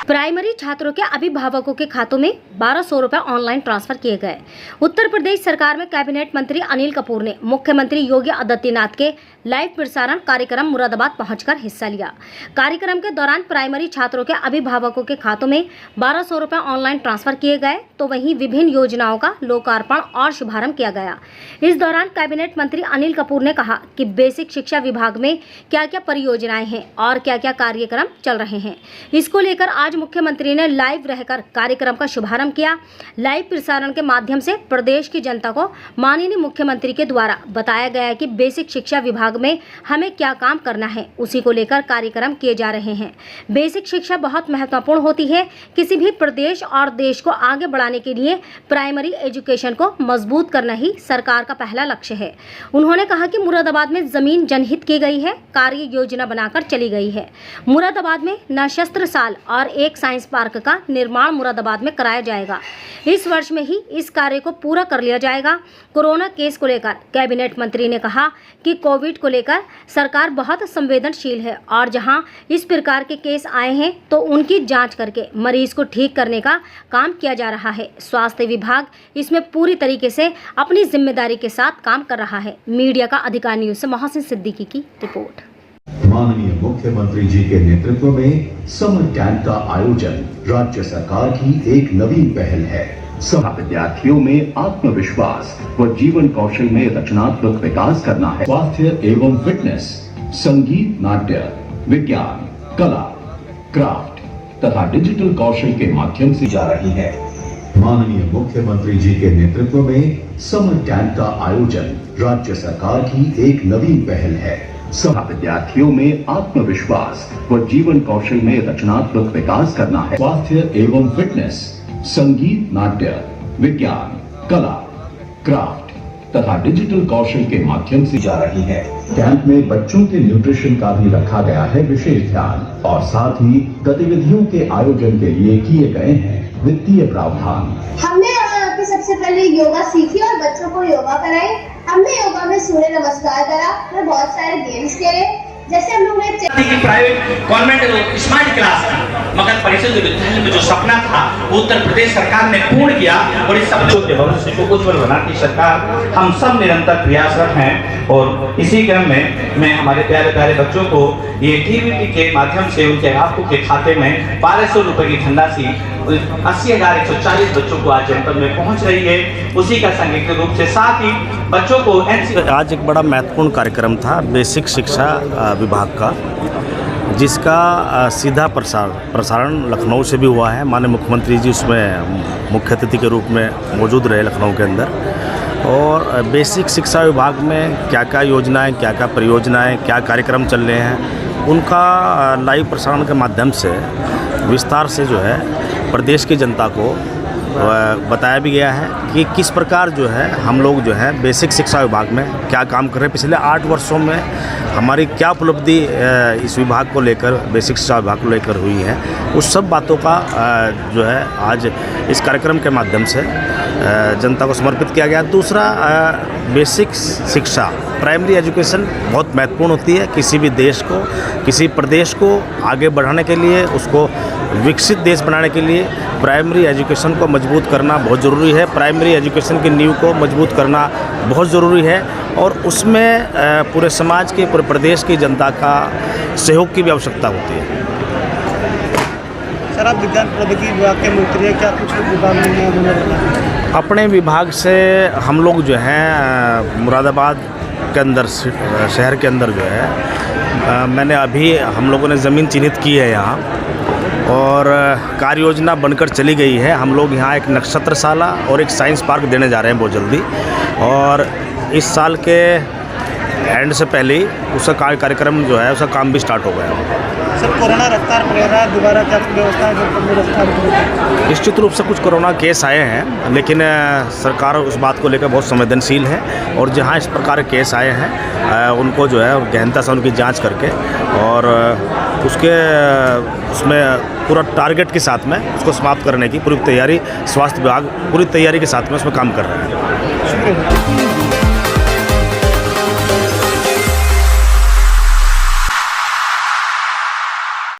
Primary छात्रों के अभिभावकों के खातों में 1200 रुपए ऑनलाइन ट्रांसफर किए गए। उत्तर प्रदेश सरकार में कैबिनेट मंत्री अनिल कपूर ने मुख्यमंत्री योगी आदित्यनाथ के लाइव प्रसारण कार्यक्रम मुरादाबाद पहुंचकर हिस्सा लिया। कार्यक्रम के दौरान प्राइमरी छात्रों के अभिभावकों के खातों में 1200 रुपए ऑनलाइन ट्रांसफर किए गए, तो वहीं विभिन्न योजनाओं का लोकार्पण और शुभारंभ किया गया। इस दौरान कैबिनेट मंत्री अनिल कपूर ने कहा कि बेसिक शिक्षा विभाग में क्या क्या परियोजनाएं हैं और क्या क्या कार्यक्रम चल रहे हैं। इसको लेकर आज मुख्यमंत्री ने लाइव रहकर कार्यक्रम का शुभारंभ किया। लाइव प्रसारण के माध्यम से प्रदेश की जनता को माननीय मुख्यमंत्री के द्वारा बताया गया है कि बेसिक शिक्षा विभाग में हमें क्या काम करना है, उसी को लेकर कार्यक्रम किए जा रहे हैं। बेसिक शिक्षा बहुत महत्वपूर्ण होती है। किसी भी प्रदेश और देश को आगे बढ़ाने के लिए प्राइमरी एजुकेशन को मजबूत करना ही सरकार का पहला लक्ष्य है। उन्होंने कहा कि मुरादाबाद में जमीन जनहित की गई है, कार्य योजना बनाकर चली गई है। मुरादाबाद में नशस्त्र साल और एक साइंस पार्क का निर्माण मुरादाबाद में कराया जाएगा। इस वर्ष में ही इस कार्य को पूरा कर लिया जाएगा। कोरोना केस को लेकर कैबिनेट मंत्री ने कहा कि कोविड को लेकर सरकार बहुत संवेदनशील है और जहां इस प्रकार के केस आए हैं तो उनकी जांच करके मरीज को ठीक करने का काम किया जा रहा है। स्वास्थ्य विभाग इसमें पूरी तरीके से अपनी जिम्मेदारी के साथ काम कर रहा है। मीडिया का अधिकार न्यूज से मोहसिन सिद्दीकी की रिपोर्ट। माननीय मुख्यमंत्री जी के नेतृत्व में समर कैंप का आयोजन राज्य सरकार की एक नवीन पहल है। सब विद्यार्थियों में आत्मविश्वास व जीवन कौशल में रचनात्मक विकास करना है। स्वास्थ्य एवं फिटनेस, संगीत, नाट्य, विज्ञान, कला, क्राफ्ट तथा डिजिटल कौशल के माध्यम से जा रही है। माननीय मुख्यमंत्री जी के नेतृत्व में समर कैंप का आयोजन राज्य सरकार की एक नवीन पहल है। सब विद्यार्थियों में आत्मविश्वास व जीवन कौशल में रचनात्मक विकास करना है। स्वास्थ्य एवं फिटनेस, संगीत, नाट्य, विज्ञान, कला, क्राफ्ट तथा डिजिटल कौशल के माध्यम से जा रही है। कैंप में बच्चों के न्यूट्रिशन का भी रखा गया है विशेष ध्यान और साथ ही गतिविधियों के आयोजन के लिए किए गए हैं वित्तीय प्रावधान। हमने सबसे पहले योगा सीखी और बच्चों को योगा कराई। हमने योगा में सूर्य नमस्कार करा और बहुत सारे गेम्स खेले। जैसे हम लोग ने प्राइवेट गवर्नमेंट स्मार्ट क्लास की मगर परिषद विद्यालय में जो सपना था वो उत्तर प्रदेश सरकार ने पूर्ण किया और इस सपने के भविष्य को उज्जवल बनाने सरकार हम सब निरंतर प्रयासरत हैं। और इसी क्रम में मैं हमारे प्यारे प्यारे बच्चों को ये डीबीटी के माध्यम से उनके आपको के खाते में 1200 रुपए की धनराशि 80,140 बच्चों को आज जनपद में पहुंच रही है। उसी का संयुक्त रूप से साथ ही बच्चों को आज एक बड़ा महत्वपूर्ण कार्यक्रम था बेसिक शिक्षा विभाग का, जिसका सीधा प्रसारण लखनऊ से भी हुआ है। माननीय मुख्यमंत्री जी उसमें मुख्य अतिथि के रूप में मौजूद रहे लखनऊ के अंदर। और बेसिक शिक्षा विभाग में क्या क्या योजनाएं, क्या क्या परियोजनाएं, क्या कार्यक्रम चल रहे हैं, उनका लाइव प्रसारण के माध्यम से विस्तार से जो है प्रदेश की जनता को बताया भी गया है कि किस प्रकार जो है हम लोग जो है बेसिक शिक्षा विभाग में क्या काम कर रहे हैं। पिछले 8 वर्षों में हमारी क्या उपलब्धि इस विभाग को लेकर, बेसिक शिक्षा विभाग को लेकर हुई है, उस सब बातों का जो है आज इस कार्यक्रम के माध्यम से जनता को समर्पित किया गया। दूसरा, बेसिक शिक्षा, प्राइमरी एजुकेशन बहुत महत्वपूर्ण होती है। किसी भी देश को, किसी प्रदेश को आगे बढ़ाने के लिए, उसको विकसित देश बनाने के लिए प्राइमरी एजुकेशन को मजबूत करना बहुत ज़रूरी है। प्राइमरी एजुकेशन की नींव को मजबूत करना बहुत ज़रूरी है और उसमें पूरे समाज के, पूरे प्रदेश की जनता का सहयोग की भी आवश्यकता होती है। सर, आप विज्ञान प्रौद्योगिकी विभाग के मंत्री हैं, क्या कुछ विभाग में अपने विभाग से हम लोग जो हैं मुरादाबाद के अंदर, शहर के अंदर जो है मैंने अभी हम लोगों ने ज़मीन चिन्हित की है यहाँ और कार्य योजना बनकर चली गई है। हम लोग यहाँ एक नक्षत्रशाला और एक साइंस पार्क देने जा रहे हैं बहुत जल्दी, और इस साल के एंड से पहले ही उसका कार्यक्रम जो है उसका काम भी स्टार्ट हो गया। सर, कोरोना रफ्तार पकड़ रहा है, दोबारा क्या व्यवस्था है? निश्चित रूप से कुछ कोरोना केस आए हैं, लेकिन सरकार उस बात को लेकर बहुत संवेदनशील है और जहां इस प्रकार के केस आए हैं उनको जो है गहनता से उनकी जांच करके और उसमें पूरा टारगेट के साथ में उसको समाप्त करने की पूरी तैयारी, स्वास्थ्य विभाग पूरी तैयारी के साथ में उसमें काम कर रहे हैं।